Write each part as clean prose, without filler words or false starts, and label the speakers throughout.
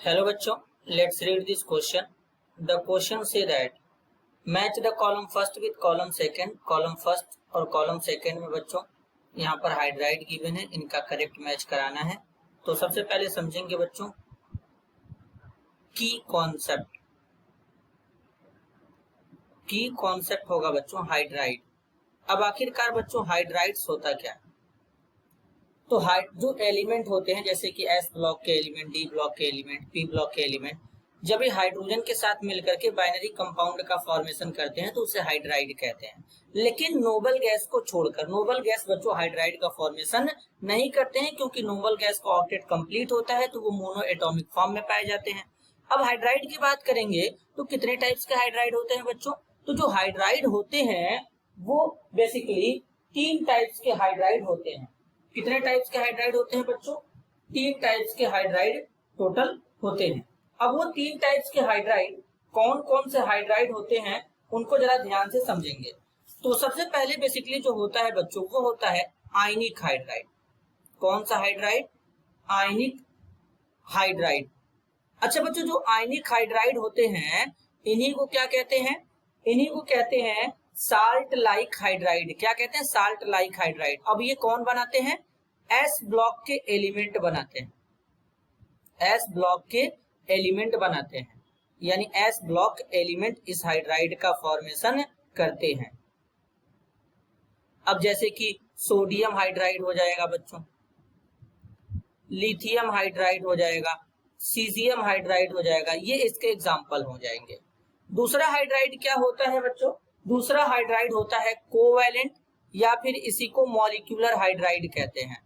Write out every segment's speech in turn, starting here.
Speaker 1: Hello बच्चों, let's read this question. The question say that match the column first with column second. Column first और column second में बच्चों यहाँ पर hydride given है, इनका करेक्ट मैच कराना है। तो सबसे पहले समझेंगे बच्चों की कॉन्सेप्ट होगा बच्चों हाइड्राइड। अब आखिरकार बच्चों हाइड्राइड्स होता क्या है? तो जो एलिमेंट होते हैं जैसे कि एस ब्लॉक के एलिमेंट, डी ब्लॉक के एलिमेंट, पी ब्लॉक के एलिमेंट, जब ये हाइड्रोजन के साथ मिलकर के बाइनरी कंपाउंड का फॉर्मेशन करते हैं तो उसे हाइड्राइड कहते हैं। लेकिन नोबल गैस को छोड़कर, नोबल गैस बच्चों हाइड्राइड का फॉर्मेशन नहीं करते हैं, क्योंकि नोबल गैस का ऑक्टेट कंप्लीट होता है तो वो मोनो एटॉमिक फॉर्म में पाए जाते हैं। अब हाइड्राइड की बात करेंगे तो कितने टाइप्स के हाइड्राइड होते हैं बच्चों? तो जो हाइड्राइड होते हैं वो बेसिकली 3 टाइप्स के हाइड्राइड होते हैं। कितने टाइप्स के हाइड्राइड होते हैं बच्चों? 3 टाइप्स के हाइड्राइड टोटल होते हैं। अब वो 3 टाइप्स के हाइड्राइड कौन कौन से हाइड्राइड होते हैं उनको जरा ध्यान से समझेंगे। तो सबसे पहले बेसिकली जो होता है बच्चों वो होता है आयनिक हाइड्राइड। कौन सा हाइड्राइड? आयनिक हाइड्राइड। अच्छा बच्चों, जो आयनिक हाइड्राइड होते हैं इन्हीं को क्या कहते हैं? इन्हीं को कहते हैं साल्ट लाइक हाइड्राइड। क्या कहते हैं? Salt like hydride. अब ये कौन बनाते हैं? एस ब्लॉक के एलिमेंट बनाते हैं। एस ब्लॉक के एलिमेंट बनाते हैं, यानी एस ब्लॉक एलिमेंट इस हाइड्राइड का फॉर्मेशन करते हैं। अब जैसे कि सोडियम हाइड्राइड हो जाएगा बच्चों, लिथियम हाइड्राइड हो जाएगा, सीजियम हाइड्राइड हो जाएगा, ये इसके एग्जाम्पल हो जाएंगे। दूसरा हाइड्राइड क्या होता है बच्चों? दूसरा हाइड्राइड होता है कोवैलेंट, या फिर इसी को मॉलिक्यूलर हाइड्राइड कहते हैं।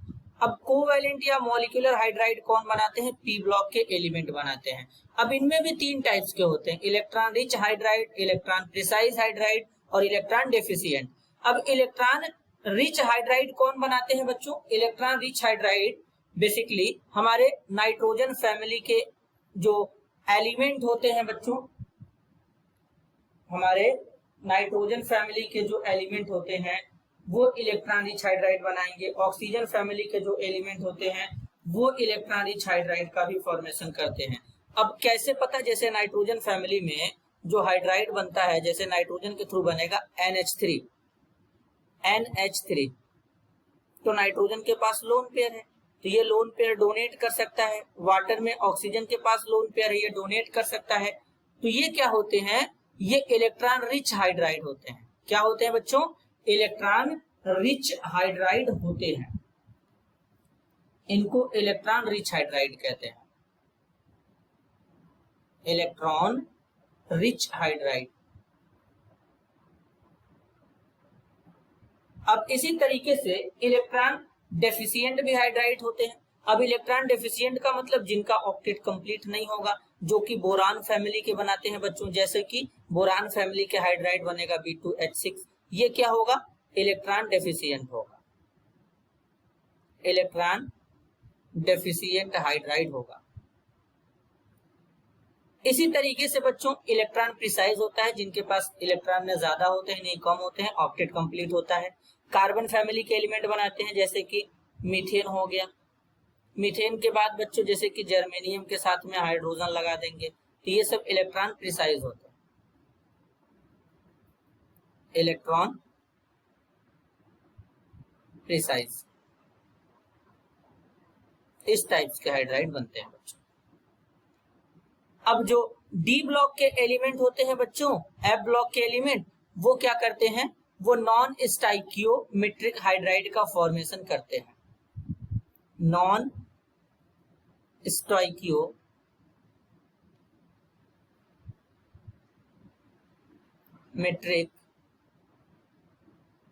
Speaker 1: अब कोवैलेंट या मॉलिक्यूलर हाइड्राइड कौन बनाते हैं? पी ब्लॉक के एलिमेंट बनाते हैं। अब इनमें भी 3 टाइप्स के होते हैं, electron rich hydride, electron precise hydride और इलेक्ट्रॉन डेफिशिएंट। अब इलेक्ट्रॉन रिच हाइड्राइड कौन बनाते हैं बच्चों? इलेक्ट्रॉन रिच हाइड्राइड बेसिकली हमारे नाइट्रोजन फैमिली के जो एलिमेंट होते हैं बच्चों, हमारे नाइट्रोजन फैमिली के जो एलिमेंट होते हैं वो इलेक्ट्रॉन रिच हाइड्राइड बनाएंगे। ऑक्सीजन फैमिली के जो एलिमेंट होते हैं वो इलेक्ट्रॉन रिच हाइड्राइड का भी फॉर्मेशन करते हैं। अब कैसे पता? जैसे नाइट्रोजन फैमिली में जो हाइड्राइड बनता है, जैसे नाइट्रोजन के थ्रू बनेगा NH3, तो नाइट्रोजन के पास लोन पेयर है तो ये लोन पेयर डोनेट कर सकता है। वाटर में ऑक्सीजन के पास लोन पेयर है, ये डोनेट कर सकता है। तो ये क्या होते हैं? ये इलेक्ट्रॉन रिच हाइड्राइड होते हैं। क्या होते हैं बच्चों? इलेक्ट्रॉन रिच हाइड्राइड होते हैं। इनको इलेक्ट्रॉन रिच हाइड्राइड कहते हैं, इलेक्ट्रॉन रिच हाइड्राइड। अब इसी तरीके से इलेक्ट्रॉन डेफिशिएंट भी हाइड्राइड होते हैं। अब इलेक्ट्रॉन डेफिशिएंट का मतलब जिनका ऑक्टेट कंप्लीट नहीं होगा, जो कि बोरान फैमिली के बनाते हैं बच्चों। जैसे कि बोरान फैमिली के हाइड्राइड बनेगा B2H6, ये क्या होगा? इलेक्ट्रॉन डेफिशिएंट होगा, इलेक्ट्रॉन डेफिशिएंट हाइड्राइड होगा। इसी तरीके से बच्चों इलेक्ट्रॉन प्रिसाइज होता है, जिनके पास इलेक्ट्रॉन में ज्यादा होते हैं, नहीं कम होते हैं, ऑक्टेट कंप्लीट होता है। कार्बन फैमिली के एलिमेंट बनाते हैं, जैसे कि मीथेन हो गया। मीथेन के बाद बच्चों जैसे कि जर्मेनियम के साथ में हाइड्रोजन लगा देंगे, तो ये सब इलेक्ट्रॉन प्रिसाइज होते हैं, इलेक्ट्रॉन प्रिसाइज। इस टाइप्स के हाइड्राइड बनते हैं बच्चों। अब जो डी ब्लॉक के एलिमेंट होते हैं बच्चों, एफ ब्लॉक के एलिमेंट, वो क्या करते हैं? वो नॉन स्टाइकियोमेट्रिक हाइड्राइड का फॉर्मेशन करते हैं। नॉन स्टोइकियोमेट्रिक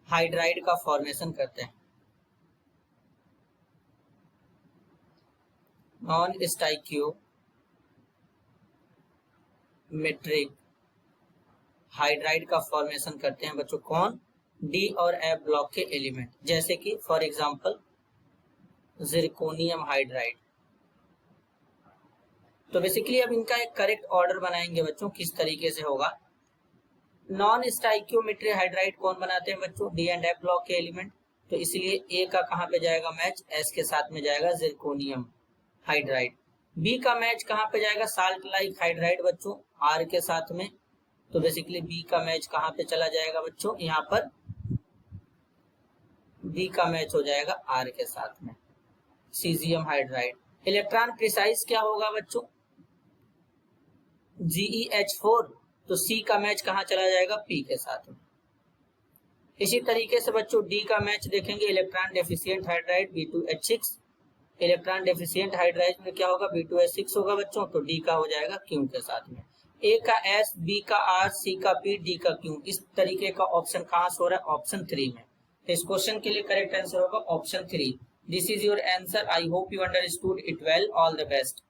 Speaker 1: हाइड्राइड का फॉर्मेशन करते हैं। नॉन स्टाइकियोमेट्रिक हाइड्राइड का फॉर्मेशन करते हैं बच्चों। कौन? डी और एफ ब्लॉक के एलिमेंट, जैसे कि फॉर एग्जांपल जिरकोनियम हाइड्राइड। तो बेसिकली अब इनका एक करेक्ट ऑर्डर बनाएंगे बच्चों, किस तरीके से होगा। नॉन स्टाइकियोमेट्रिक हाइड्राइड कौन बनाते हैं बच्चों? डी एंड एफ ब्लॉक के एलिमेंट। तो इसलिए ए का कहां पे जाएगा मैच? एस के साथ में जाएगा जिरकोनियम हाइड्राइड। बी का मैच कहाँ पे जाएगा, साल्ट लाइक हाइड्राइड बच्चों आर के साथ में। तो बेसिकली बी का मैच कहाँ पे चला जाएगा बच्चों, यहाँ पर बी का मैच हो जाएगा आर के साथ में, सीजियम हाइड्राइड। इलेक्ट्रॉन प्रिसाइज क्या होगा बच्चों, GeH4, तो सी का मैच कहाँ चला जाएगा, पी के साथ में। इसी तरीके से बच्चों डी का मैच देखेंगे, electron deficient hydride B2H6, electron deficient hydride में क्या होगा, B2H6 होगा बच्चों, तो डी का हो जाएगा क्यू के साथ में। ए का एस, बी का आर, सी का पी, डी का क्यू, इस तरीके का ऑप्शन कहाँ से हो रहा है, ऑप्शन 3 में। तो इस क्वेश्चन के लिए करेक्ट आंसर होगा option 3। This is your answer. I hope you understood it well. All the best.